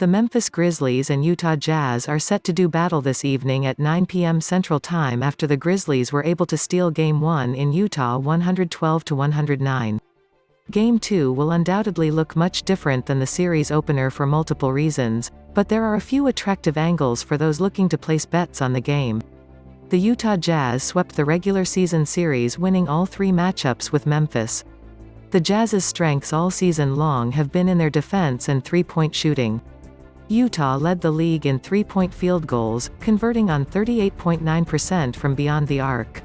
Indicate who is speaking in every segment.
Speaker 1: The Memphis Grizzlies and Utah Jazz are set to do battle this evening at 9 p.m. Central Time after the Grizzlies were able to steal Game 1 in Utah 112-109. Game 2 will undoubtedly look much different than the series opener for multiple reasons, but there are a few attractive angles for those looking to place bets on the game. The Utah Jazz swept the regular season series, winning all 3 matchups with Memphis. The Jazz's strengths all season long have been in their defense and three-point shooting. Utah led the league in three-point field goals, converting on 38.9% from beyond the arc.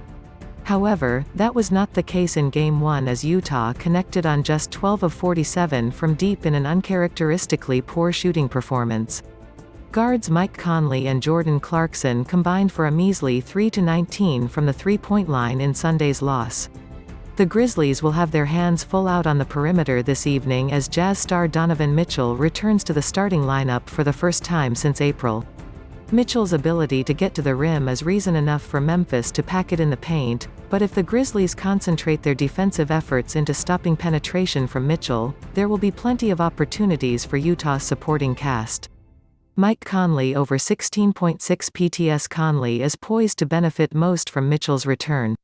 Speaker 1: However, that was not the case in Game 1 as Utah connected on just 12 of 47 from deep in an uncharacteristically poor shooting performance. Guards Mike Conley and Jordan Clarkson combined for a measly 3-19 from the three-point line in Sunday's loss. The Grizzlies will have their hands full out on the perimeter this evening as Jazz star Donovan Mitchell returns to the starting lineup for the first time since April. Mitchell's ability to get to the rim is reason enough for Memphis to pack it in the paint, but if the Grizzlies concentrate their defensive efforts into stopping penetration from Mitchell, there will be plenty of opportunities for Utah's supporting cast. Mike Conley over 16.6 PTSConley is poised to benefit most from Mitchell's return.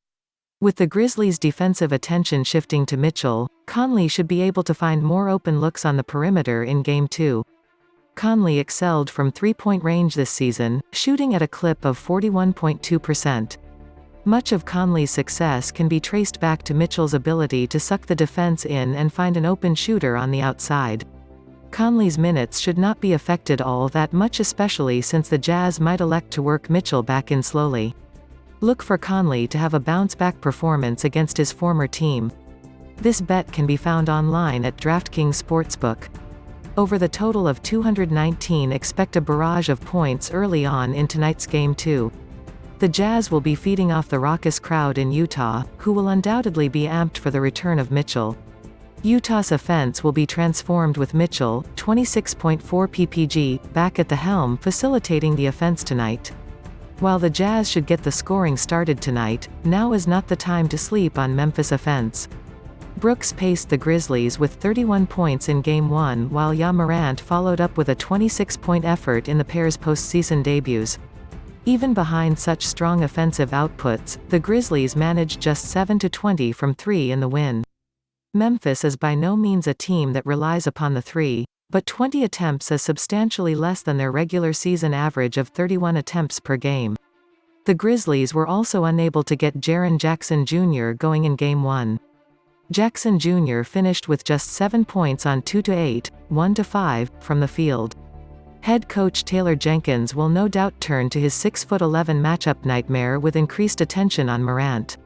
Speaker 1: With the Grizzlies' defensive attention shifting to Mitchell, Conley should be able to find more open looks on the perimeter in Game 2. Conley excelled from three-point range this season, shooting at a clip of 41.2%. Much of Conley's success can be traced back to Mitchell's ability to suck the defense in and find an open shooter on the outside. Conley's minutes should not be affected all that much, especially since the Jazz might elect to work Mitchell back in slowly. Look for Conley to have a bounce-back performance against his former team. This bet can be found online at DraftKings Sportsbook. Over the total of 219, expect a barrage of points early on in tonight's Game 2. The Jazz will be feeding off the raucous crowd in Utah, who will undoubtedly be amped for the return of Mitchell. Utah's offense will be transformed with Mitchell, 26.4 ppg, back at the helm facilitating the offense tonight. While the Jazz should get the scoring started tonight, now is not the time to sleep on Memphis' offense. Brooks paced the Grizzlies with 31 points in Game 1 while Ja Morant followed up with a 26-point effort in the pair's postseason debuts. Even behind such strong offensive outputs, the Grizzlies managed just 7-20 from 3 in the win. Memphis is by no means a team that relies upon the three, but 20 attempts is substantially less than their regular season average of 31 attempts per game. The Grizzlies were also unable to get Jaren Jackson Jr. going in Game 1. Jackson Jr. finished with just 7 points on 2-8, 1-5, from the field. Head coach Taylor Jenkins will no doubt turn to his 6'11" matchup nightmare with increased attention on Morant.